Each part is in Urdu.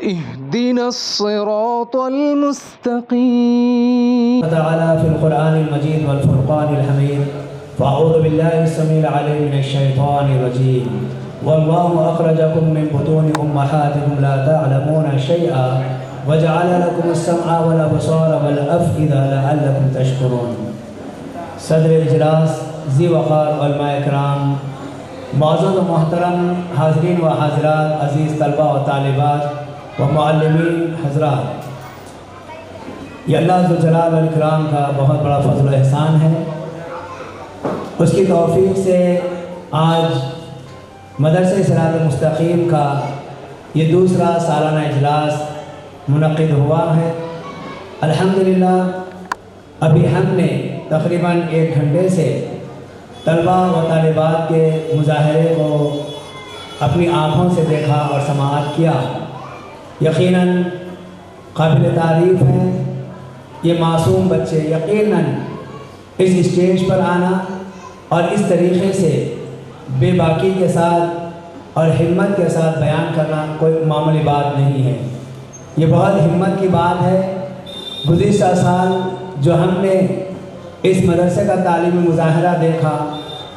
اهدنا الصراط المستقيم. تعالى في القرآن المجيد والفرقان الحميد. فأعوذ بالله السميع العليم من الشيطان الرجيم. والله أخرجكم من بطون أمهاتكم لا تعلمون شيئا وجعل لكم السمع والأبصار والأفئدة لعلكم تشكرون. صدر اجلاس ذی وقار علماء کرام، معزز و محترم حاضرین و حاضرات، عزیز طلبہ و طالبات و معلمین حضرات، یہ اللہ ذوالجلال والاکرام کا بہت بڑا فضل و احسان ہے۔ اس کی توفیق سے آج مدرسہ صراط مستقیم کا یہ دوسرا سالانہ اجلاس منعقد ہوا ہے۔ الحمدللہ ابھی ہم نے تقریباً 1 گھنٹے سے طلبہ و طالبات کے مظاہرے کو اپنی آنکھوں سے دیکھا اور سماعت کیا۔ یقیناً قابل تعریف ہیں یہ معصوم بچے، یقیناً اس اسٹیج پر آنا اور اس طریقے سے بے باکی کے ساتھ اور ہمت کے ساتھ بیان کرنا کوئی معمولی بات نہیں ہے، یہ بہت ہمت کی بات ہے۔ گزشتہ سال جو ہم نے اس مدرسے کا تعلیمی مظاہرہ دیکھا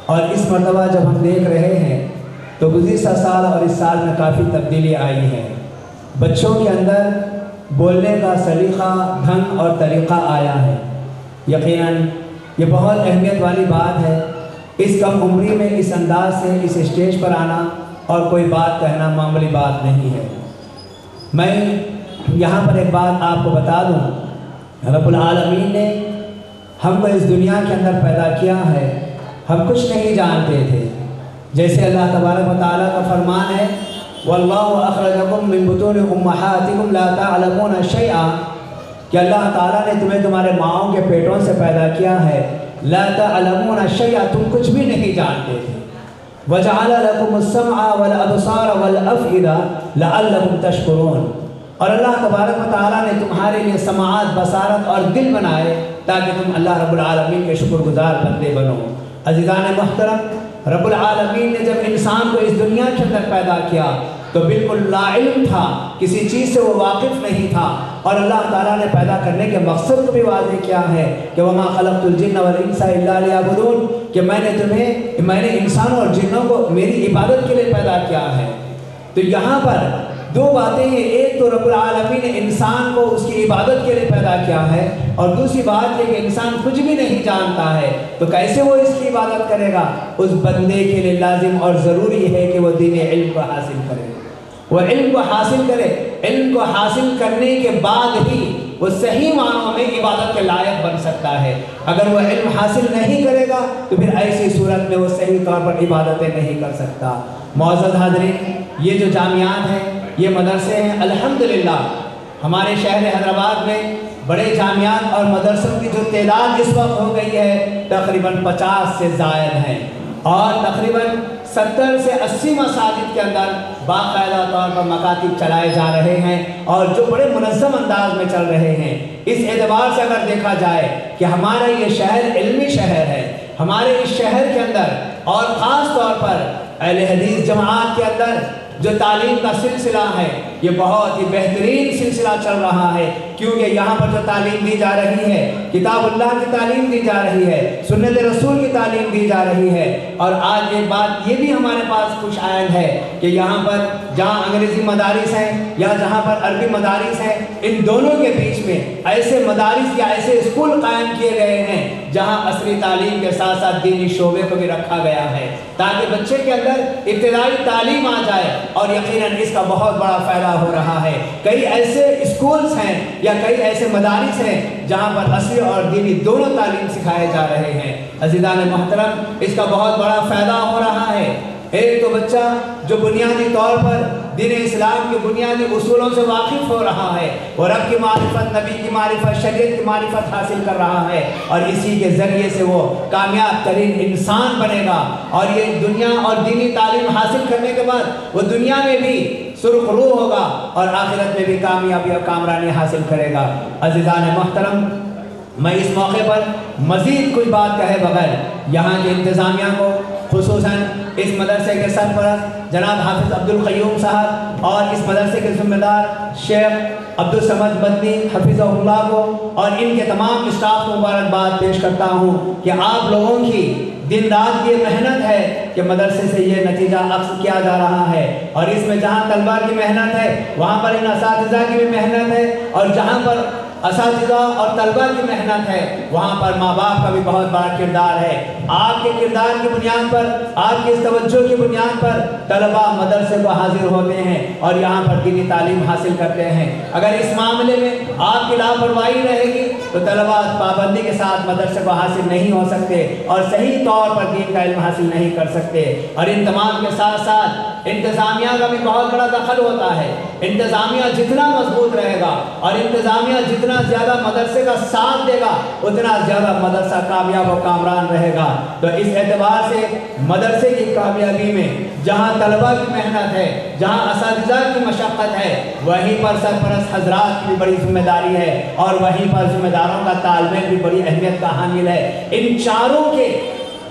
اور اس مرتبہ جب ہم دیکھ رہے ہیں تو گزشتہ سال اور اس سال میں کافی تبدیلی آئی ہے۔ بچوں کے اندر بولنے کا سلیقہ، ڈھنگ اور طریقہ آیا ہے۔ یقیناً یہ بہت اہمیت والی بات ہے، اس کم عمری میں اس انداز سے اس اسٹیج پر آنا اور کوئی بات کہنا معمولی بات نہیں ہے۔ میں یہاں پر ایک بات آپ کو بتا دوں، رب العالمین نے ہم کو اس دنیا کے اندر پیدا کیا ہے، ہم کچھ نہیں جانتے تھے۔ جیسے اللہ تبارک و تعالیٰ کا فرمان ہے وَاللَّهُ أَخْرَجَكُم مِّن بُطُونِ أُمَّهَاتِكُمْ لَا تَعْلَمُونَ شَيْئًا، کہ اللہ تعالیٰ نے تمہیں تمہارے ماؤں کے پیٹوں سے پیدا کیا ہے، لَا تَعْلَمُونَ شَيْئًا، تم کچھ بھی نہیں جانتے تھے، وَجَعَلَ لَكُمُ السَّمْعَ وَالْأَبْصَارَ وَالْأَفْئِدَةَ لَعَلَّكُمْ تَشْكُرُونَ، اور اللہ تبارک و تعالیٰ نے تمہارے لیے سماعت، بصارت اور دل بنائے تاکہ تم اللہ رب العالمین کے شکر گزار بندے بنو۔ عزیزان محترم، رب العالمین نے جب انسان کو اس دنیا کے اندر پیدا کیا تو بالکل لا علم تھا، کسی چیز سے وہ واقف نہیں تھا، اور اللہ تعالیٰ نے پیدا کرنے کے مقصد کو بھی واضح کیا ہے کہ وَمَا خَلَقْتُ الْجِنَّ وَالْإِنسَ إِلَّا لِيَعْبُدُونَ، کہ میں نے انسانوں اور جنوں کو میری عبادت کے لیے پیدا کیا ہے۔ تو یہاں پر 2 باتیں ہیں، ایک تو رب العالمین نے انسان کو اس کی عبادت کے لیے پیدا کیا ہے، اور دوسری بات یہ کہ انسان کچھ بھی نہیں جانتا ہے تو کیسے وہ اس کی عبادت کرے گا؟ اس بندے کے لیے لازم اور ضروری ہے کہ وہ دین علم کو حاصل کرے، وہ علم کو حاصل کرے۔ علم کو حاصل کرنے کے بعد ہی وہ صحیح معنوں میں عبادت کے لائق بن سکتا ہے۔ اگر وہ علم حاصل نہیں کرے گا تو پھر ایسی صورت میں وہ صحیح طور پر عبادتیں نہیں کر سکتا۔ معزز حاضرین، یہ جو جامعات ہیں، یہ مدرسے ہیں، الحمدللہ ہمارے شہر حیدرآباد میں بڑے جامعات اور مدرسوں کی جو تعداد اس وقت ہو گئی ہے تقریباً 50 سے زائد ہیں، اور تقریباً 70 سے 80 مساجد کے اندر باقاعدہ طور پر مکاتب چلائے جا رہے ہیں، اور جو بڑے منظم انداز میں چل رہے ہیں۔ اس اعتبار سے اگر دیکھا جائے کہ ہمارا یہ شہر علمی شہر ہے، ہمارے اس شہر کے اندر اور خاص طور پر اہل حدیث جماعت کے اندر جو تعلیم کا سلسلہ ہے یہ بہت ہی بہترین سلسلہ چل رہا ہے، کیونکہ یہاں پر جو تعلیم دی جا رہی ہے، کتاب اللہ کی تعلیم دی جا رہی ہے، سنت رسول کی تعلیم دی جا رہی ہے۔ اور آج ایک بات یہ بھی ہمارے پاس خوش آئند ہے کہ یہاں پر جہاں انگریزی مدارس ہیں یا جہاں پر عربی مدارس ہیں، ان دونوں کے بیچ میں ایسے مدارس یا ایسے اسکول قائم کیے گئے ہیں جہاں عصری تعلیم کے ساتھ ساتھ دینی شعبے کو بھی رکھا گیا ہے تاکہ بچے کے اندر ابتدائی تعلیم آ جائے، اور یقیناً اس کا بہت بڑا فائدہ ہو رہا ہے۔ کئی ایسے اسکولز ہیں یا کئی ایسے مدارس ہیں جہاں پر عصری اور دینی دونوں تعلیم سکھائے جا رہے ہیں۔ عزیزان محترم، اس کا بہت بڑا فائدہ ہو رہا ہے۔ ایک تو بچہ جو بنیادی طور پر دین اسلام کے بنیادی اصولوں سے واقف ہو رہا ہے، وہ رب کی معرفت، نبی کی معرفت، شریعت کی معرفت حاصل کر رہا ہے، اور اسی کے ذریعے سے وہ کامیاب ترین انسان بنے گا، اور یہ دنیا اور دینی تعلیم حاصل کرنے کے بعد وہ دنیا میں بھی سرخ رو ہوگا اور آخرت میں بھی کامیابی اور کامرانی حاصل کرے گا۔ عزیزان محترم، میں اس موقع پر مزید کچھ بات کہے بغیر یہاں کے انتظامیہ کو، خصوصاً اس مدرسے کے سرپرست جناب حافظ عبدالقیوم صاحب اور اس مدرسے کے ذمہ دار شیخ عبدالصمد مدنی حفظہ اللہ کو اور ان کے تمام اسٹاف کو مبارکباد پیش کرتا ہوں کہ آپ لوگوں کی دن رات کی محنت ہے کہ مدرسے سے یہ نتیجہ اخذ کیا جا رہا ہے، اور اس میں جہاں طلبہ کی محنت ہے وہاں پر ان اساتذہ کی بھی محنت ہے، اور جہاں پر اساتذہ اور طلبہ کی محنت ہے وہاں پر ماں باپ کا بھی بہت بڑا کردار ہے۔ آپ کے کردار کی بنیاد پر، آپ کی اس توجہ کی بنیاد پر طلبہ مدرسے کو حاضر ہوتے ہیں اور یہاں پر دینی تعلیم حاصل کرتے ہیں۔ اگر اس معاملے میں آپ کی لاپرواہی رہے گی تو طلبہ پابندی کے ساتھ مدرسے کو حاصل نہیں ہو سکتے اور صحیح طور پر دین کا علم حاصل نہیں کر سکتے۔ اور ان تمام کے ساتھ ساتھ انتظامیہ کا بھی بہت بڑا دخل ہوتا ہے۔ انتظامیہ جتنا مضبوط رہے گا اور انتظامیہ جتنا زیادہ مدرسے کا ساتھ دے گا اتنا زیادہ مدرسہ کامیاب و کامران رہے گا۔ تو اس اعتبار سے مدرسے کی کامیابی میں جہاں طلبہ کی محنت ہے، جہاں اساتذہ کی مشقت ہے، وہیں پر سرپرست حضرات کی بھی بڑی ذمہ داری ہے اور وہیں پر ذمہ داروں کا تال میل بھی بڑی اہمیت کا حامل ہے۔ ان چاروں کے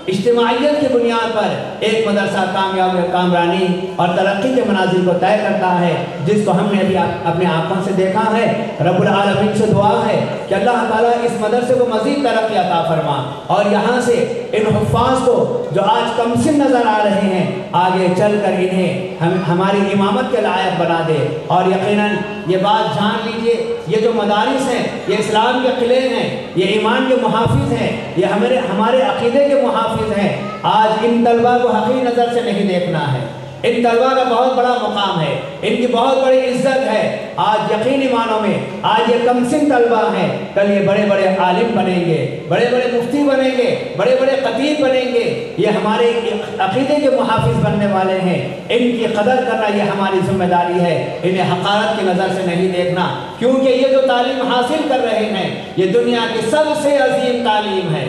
اجتماعیت کی بنیاد پر ایک مدرسہ کامیاب کامرانی اور ترقی کے منازل کو طے کرتا ہے، جس کو ہم نے ابھی اپنے آنکھوں سے دیکھا ہے۔ رب العالمین سے دعا ہے کہ اللہ تعالیٰ اس مدرسے کو مزید ترقی عطا فرما اور یہاں سے ان حفاظ کو جو آج کم سن نظر آ رہے ہیں آگے چل کر انہیں ہماری امامت کے لائق بنا دے۔ اور یقیناً یہ بات جان لیجئے، یہ جو مدارس ہیں یہ اسلام کے قلعے ہیں، یہ ایمان کے محافظ ہیں، یہ ہمارے عقیدے کے محافظ ہیں۔ آج ان طلبہ کو حقیر نظر سے نہیں دیکھنا ہے، ان طلبہ کا بہت بڑا مقام ہے، ان کی بہت بڑی عزت ہے۔ آج یقینی معنوں میں آج یہ کم سن طلبہ ہیں، کل یہ بڑے بڑے عالم بنیں گے، بڑے بڑے مفتی بنیں گے، بڑے بڑے خطیب بنیں گے، یہ ہمارے عقیدے کے محافظ بننے والے ہیں۔ ان کی قدر کرنا یہ ہماری ذمہ داری ہے، انہیں حقارت کی نظر سے نہیں دیکھنا، کیونکہ یہ جو تعلیم حاصل کر رہے ہیں یہ دنیا کی سب سے عظیم تعلیم ہے،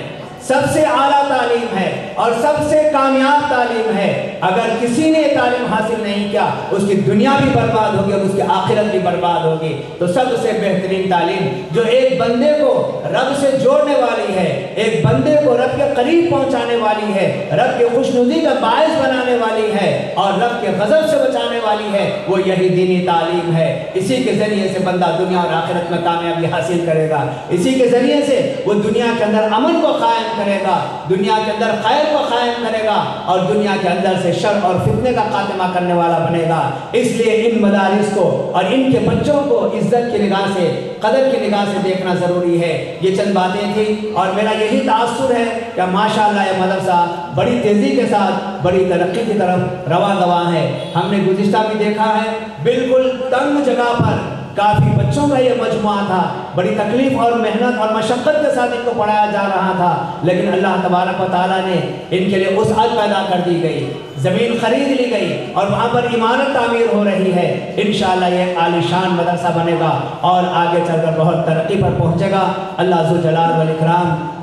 سب سے اعلیٰ تعلیم ہے اور سب سے کامیاب تعلیم ہے۔ اگر کسی نے تعلیم حاصل نہیں کیا اس کی دنیا بھی برباد ہوگی اور اس کی آخرت بھی برباد ہوگی۔ تو سب سے بہترین تعلیم جو ایک بندے کو رب سے جوڑنے والی ہے، ایک بندے کو رب کے قریب پہنچانے والی ہے، رب کے خوشنودی کا باعث بنانے والی ہے اور رب کے غضب سے بچانے والی ہے، وہ یہی دینی تعلیم ہے۔ اسی کے ذریعے سے بندہ دنیا اور آخرت میں کامیابی حاصل کرے گا، اسی کے ذریعے سے وہ دنیا کے اندر امن کو قائم کرے گا، دنیا کے اندر خیر کو قائم کرے گا اور دنیا کے اندر سے شر اور فتنے کا خاتمہ کرنے والا بنے گا۔ اس لیے ان مدارس کو اور ان کے بچوں کو عزت کی نگاہ سے، قدر کی نگاہ سے دیکھنا ضروری ہے۔ یہ چند باتیں تھیں اور میرا یہی تاثر ہے کہ ماشاءاللہ یہ مدرسہ بڑی تیزی کے ساتھ بڑی ترقی کی طرف رواں دواں ہے۔ ہم نے گزشتہ بھی دیکھا ہے بالکل تنگ جگہ پر کافی بچوں کا یہ مجموعہ تھا، بڑی تکلیف اور محنت اور مشقت کے ساتھ ان کو پڑھایا جا رہا تھا، لیکن اللہ تبارک و تعالیٰ نے ان کے لیے وسعت پیدا کر دی گئی، زمین خرید لی گئی اور وہاں پر عمارت تعمیر ہو رہی ہے۔ انشاءاللہ یہ عالی شان مدرسہ بنے گا اور آگے چل کر بہت ترقی پر پہنچے گا۔ اللہ ذوالجلال والاکرام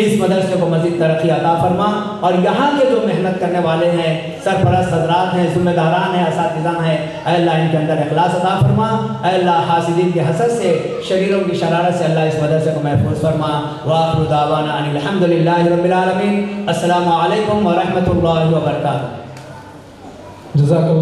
اس مدرسے کو مزید ترقی عطا فرما اور یہاں کے جو محنت کرنے والے ہیں، سرپرست حضرات ہیں، ذمہ داران ہیں، اساتذہ ہیں، اے اللہ ان کے اندر اخلاص عطا فرما، اے اللہ حاسدین کی حسد سے، شریروں کی شرارت سے اللہ اس مدرسے کو محفوظ فرما۔ وآخر دعوانا ان الحمدللہ رب العالمین۔ السلام علیکم ورحمۃ اللہ وبرکاتہ۔ جزاک اللہ